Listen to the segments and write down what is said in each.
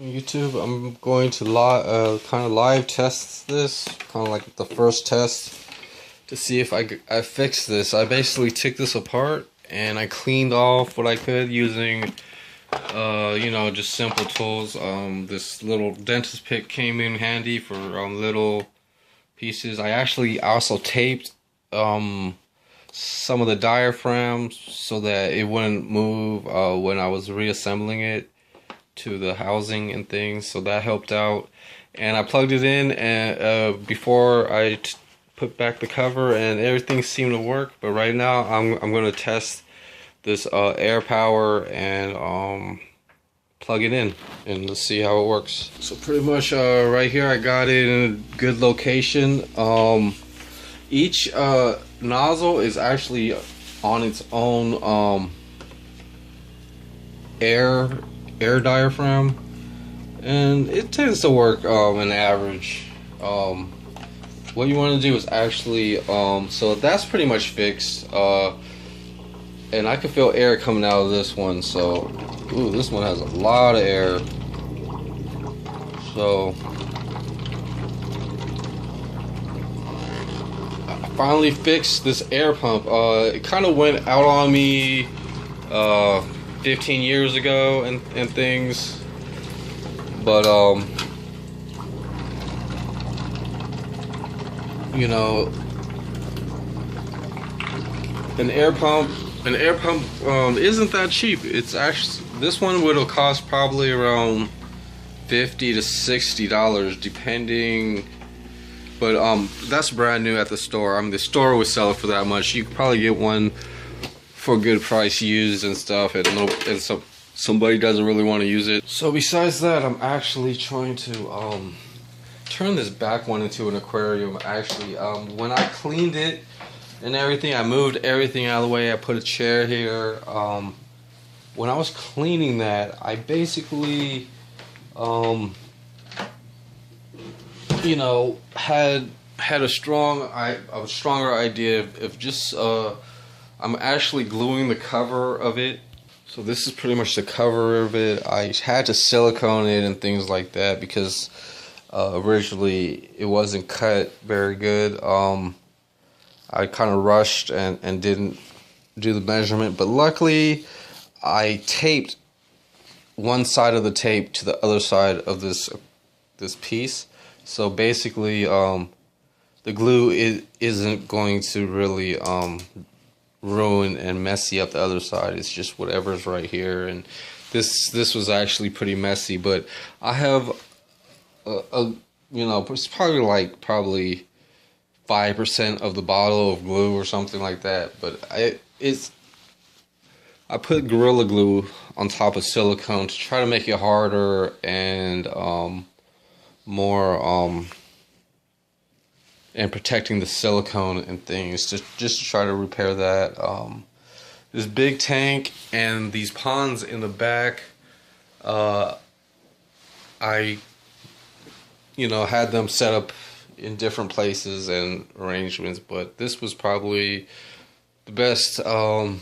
YouTube, I'm going to kind of live test this, kind of like the first test to see if I fixed this. I basically took this apart and I cleaned off what I could using just simple tools. This little dentist pick came in handy for little pieces. I actually also taped some of the diaphragms so that it wouldn't move when I was reassembling it to the housing and things, so that helped out. And I plugged it in and before I put back the cover, and everything seemed to work. But right now I'm going to test this air power and plug it in and let's see how it works. So pretty much right here I got it in a good location. Each nozzle is actually on its own air diaphragm, and it tends to work an average. What you want to do is actually so that's pretty much fixed, and I can feel air coming out of this one. So ooh, this one has a lot of air. So I finally fixed this air pump. It kind of went out on me 15 years ago and things, but an air pump isn't that cheap. It's actually, this one would have cost probably around $50 to $60 depending, but that's brand new at the store. I mean, the store would sell it for that much. You could probably get one for a good price used and stuff, and somebody doesn't really want to use it. So besides that, I'm actually trying to turn this back one into an aquarium. Actually, when I cleaned it and everything, I moved everything out of the way. I put a chair here. When I was cleaning that, I basically had a stronger idea of just I'm actually gluing the cover of it. So this is pretty much the cover of it. I had to silicone it and things like that because originally it wasn't cut very good. I kind of rushed and didn't do the measurement, but luckily I taped one side of the tape to the other side of this piece. So basically the glue isn't going to really ruin and messy up the other side. It's just whatever's right here, and this was actually pretty messy, but I have it's probably 5% of the bottle of glue or something like that, but I put Gorilla Glue on top of silicone to try to make it harder and more and protecting the silicone and things, just to try to repair that. This big tank and these ponds in the back, I had them set up in different places and arrangements, but this was probably the best for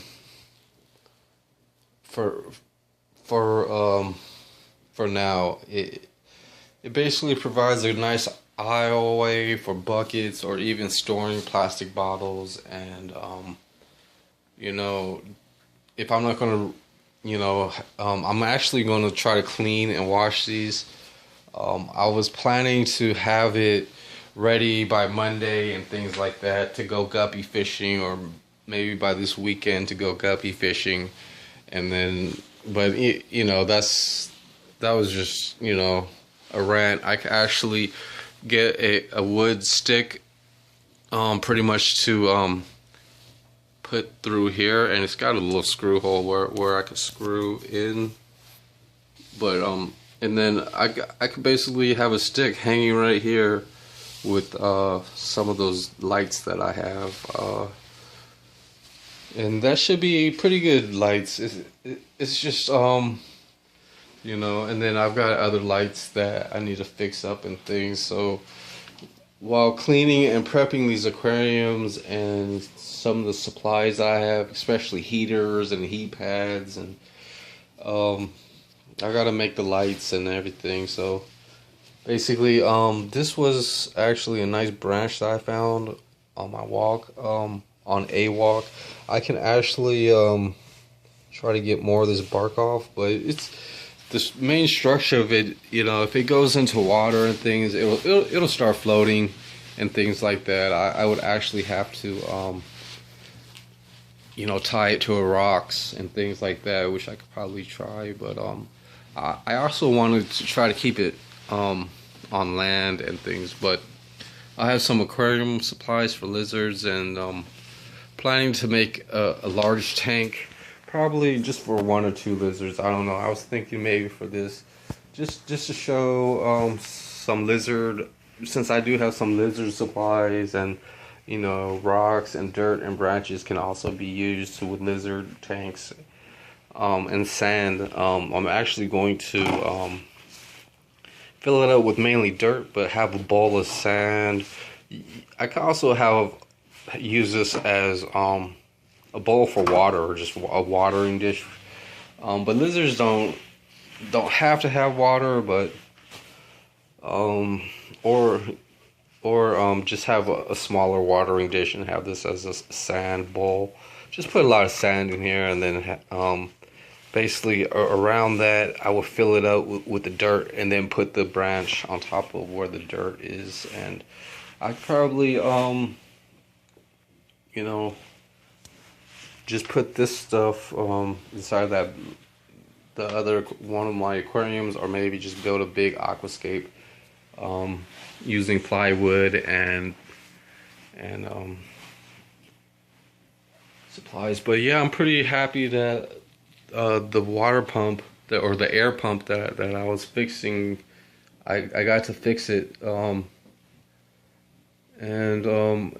now. It basically provides a nice aisleway for buckets or even storing plastic bottles, and if I'm not going to I'm actually going to try to clean and wash these. I was planning to have it ready by Monday and things like that to go guppy fishing, or maybe by this weekend to go guppy fishing, and then but that was just a rant. I could actually get a wood stick pretty much to put through here, and it's got a little screw hole where I could screw in, but and then I could basically have a stick hanging right here with some of those lights that I have, and that should be pretty good lights. It's just and then I've got other lights that I need to fix up and things. So while cleaning and prepping these aquariums and some of the supplies I have, especially heaters and heat pads and I gotta make the lights and everything. So basically, this was actually a nice branch that I found on my walk. On a walk, I can actually try to get more of this bark off, but it's the main structure of it. You know, if it goes into water and things, it'll start floating and things like that. I would actually have to you know, tie it to a rocks and things like that, which I could probably try. But I also wanted to try to keep it on land and things. But I have some aquarium supplies for lizards, and planning to make a large tank, probably just for 1 or 2 lizards. I don't know. I was thinking maybe for this, just to show some lizard, since I do have some lizard supplies, and you know, rocks and dirt and branches can also be used with lizard tanks, and sand. I'm actually going to fill it up with mainly dirt, but have a bowl of sand. I can also use this as a bowl for water, or just a watering dish. But lizards don't have to have water, but or just have a smaller watering dish and have this as a sand bowl. Just put a lot of sand in here, and then basically around that I will fill it up with the dirt, and then put the branch on top of where the dirt is. And I probably you know, just put this stuff inside the other one of my aquariums, or maybe just build a big aquascape using plywood and supplies. But yeah, I'm pretty happy that the water pump or the air pump that I was fixing, I got to fix it. And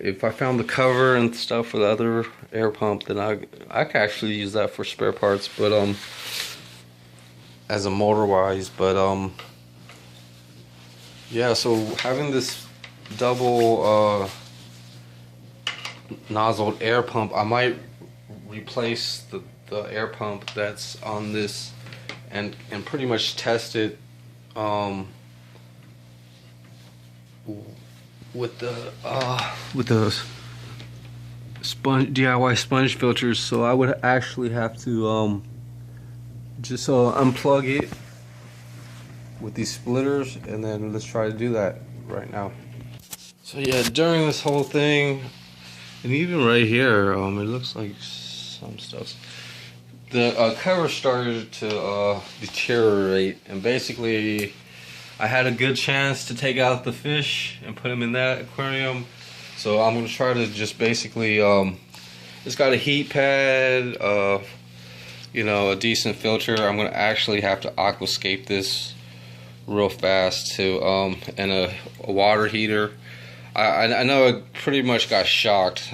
if I found the cover and stuff for the other air pump, then I could actually use that for spare parts, but as a motor wise. But yeah, so having this double nozzled air pump, I might replace the air pump that's on this, and pretty much test it with the sponge DIY sponge filters. So I would actually have to just unplug it with these splitters, and then let's try to do that right now. So yeah, during this whole thing, and even right here, it looks like some stuff, the cover started to deteriorate, and basically I had a good chance to take out the fish and put them in that aquarium. So I'm gonna try to just basically it's got a heat pad, you know, a decent filter. I'm gonna actually have to aquascape this real fast too, and a water heater. I know I pretty much got shocked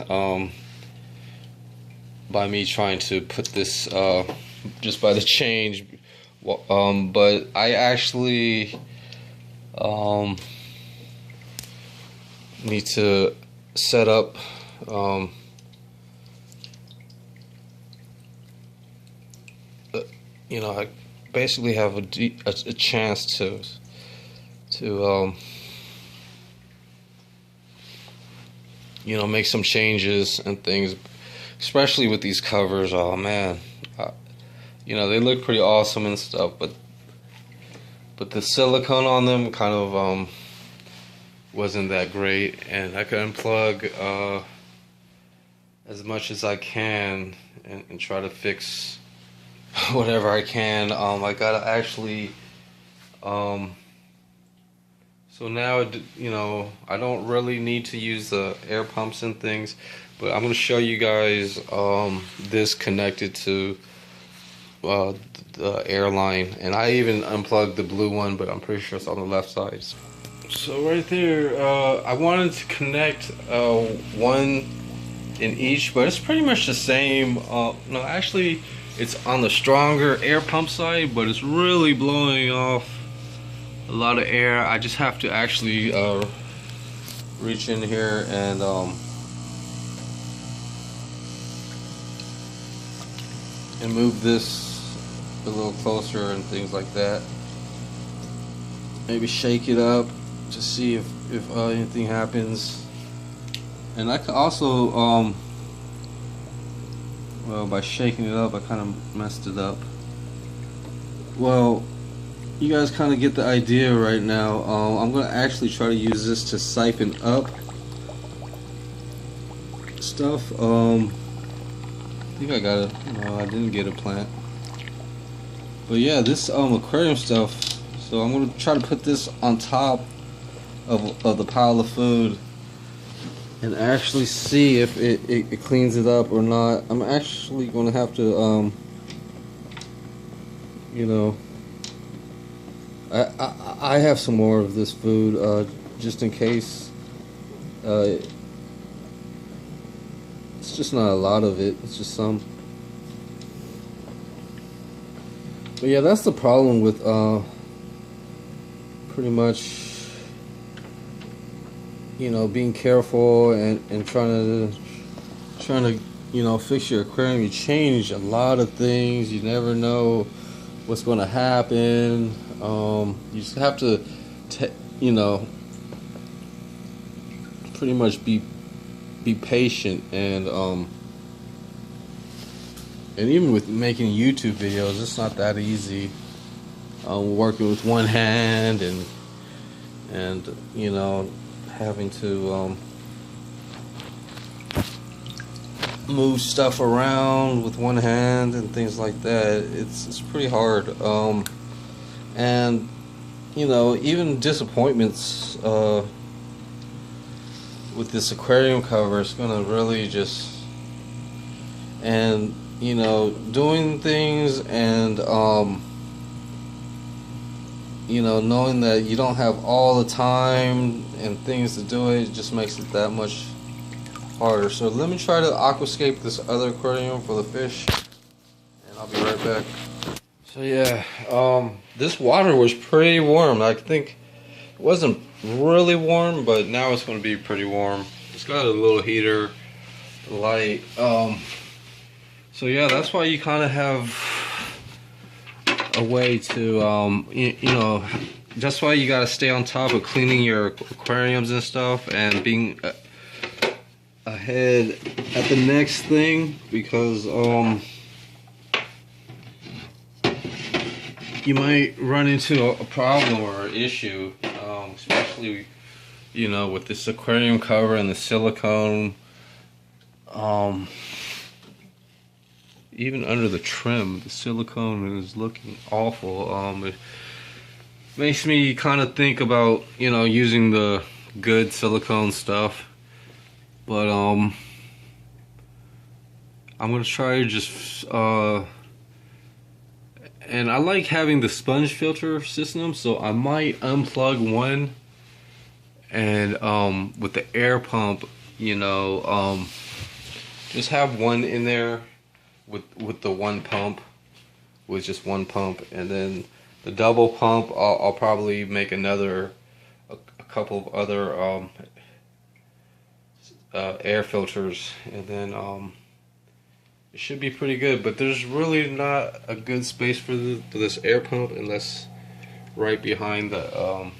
by me trying to put this just by the change, but I actually need to set up you know, I basically have a chance to you know, make some changes and things, especially with these covers. Oh man, you know, they look pretty awesome and stuff, but the silicone on them kind of wasn't that great, and I could unplug as much as I can and try to fix whatever I can. I gotta actually so now, you know, I don't really need to use the air pumps and things, but I'm gonna show you guys this connected to the airline, and I even unplugged the blue one, but I'm pretty sure it's on the left side. So right there, I wanted to connect one in each, but it's pretty much the same. No, actually, it's on the stronger air pump side, but it's really blowing off a lot of air. I just have to actually reach in here and move this a little closer and things like that. Maybe shake it up to see if anything happens. And I could also well, by shaking it up I kind of messed it up. Well, you guys kind of get the idea right now. I'm gonna actually try to use this to siphon up stuff. I think I got it. No, I didn't get a plant. But yeah, this aquarium stuff. So I'm gonna try to put this on top of the pile of food and actually see if it cleans it up or not. I'm actually gonna have to you know, I have some more of this food just in case. It's just not a lot of it. It's just some. But yeah, that's the problem with pretty much, you know, being careful and trying to you know, fix your aquarium. You change a lot of things. You never know what's going to happen. You just have to you know, pretty much be patient and even with making YouTube videos, it's not that easy. Working with one hand and you know, having to move stuff around with one hand and things like that. It's pretty hard. And you know, even disappointments with this aquarium cover, it's gonna really just, and you know, doing things and you know, knowing that you don't have all the time and things to do it just makes it that much harder. So let me try to aquascape this other aquarium for the fish, and I'll be right back. So yeah, this water was pretty warm. I think it wasn't really warm, but now it's going to be pretty warm. It's got a little heater light. So yeah, that's why you kind of have a way to you know, that's why you got to stay on top of cleaning your aquariums and stuff and being ahead at the next thing, because you might run into a problem or an issue, especially, you know, with this aquarium cover and the silicone. Even under the trim, the silicone is looking awful. It makes me kind of think about, you know, using the good silicone stuff. But I'm gonna try to just and I like having the sponge filter system, so I might unplug one and with the air pump, you know, just have one in there with the one pump, with just one pump, and then the double pump I'll probably make a couple of other air filters, and then it should be pretty good. But there's really not a good space for this air pump unless right behind the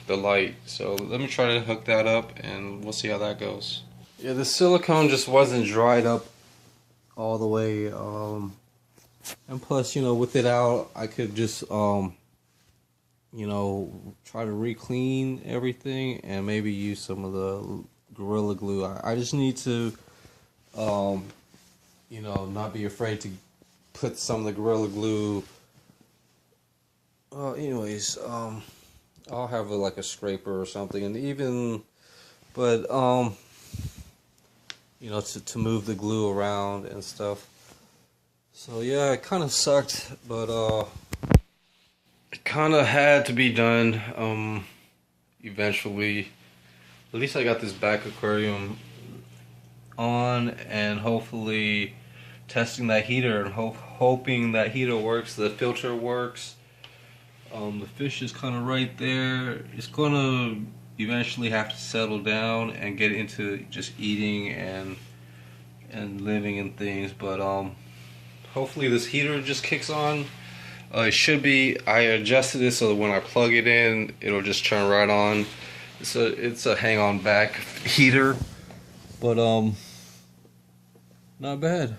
light. So let me try to hook that up and we'll see how that goes. Yeah, the silicone just wasn't dried up all the way, and plus, you know, with it out, I could just you know, try to re-clean everything and maybe use some of the Gorilla Glue. I just need to you know, not be afraid to put some of the Gorilla Glue. Anyways, I'll have like a scraper or something, and even, but you know, to move the glue around and stuff. So yeah, it kind of sucked, but it kind of had to be done eventually. At least I got this back aquarium on, and hopefully testing that heater and hoping that heater works, the filter works. The fish is kind of right there. It's gonna eventually have to settle down and get into just eating and living and things, but hopefully this heater just kicks on. It should be. I adjusted it so that when I plug it in, it'll just turn right on. It's a hang on back heater, but not bad.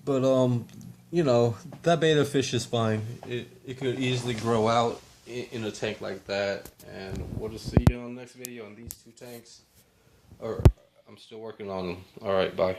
But you know, that betta fish is fine. It could easily grow out in a tank like that, and we'll just see you on the next video on these two tanks. Or I'm still working on them. All right, bye.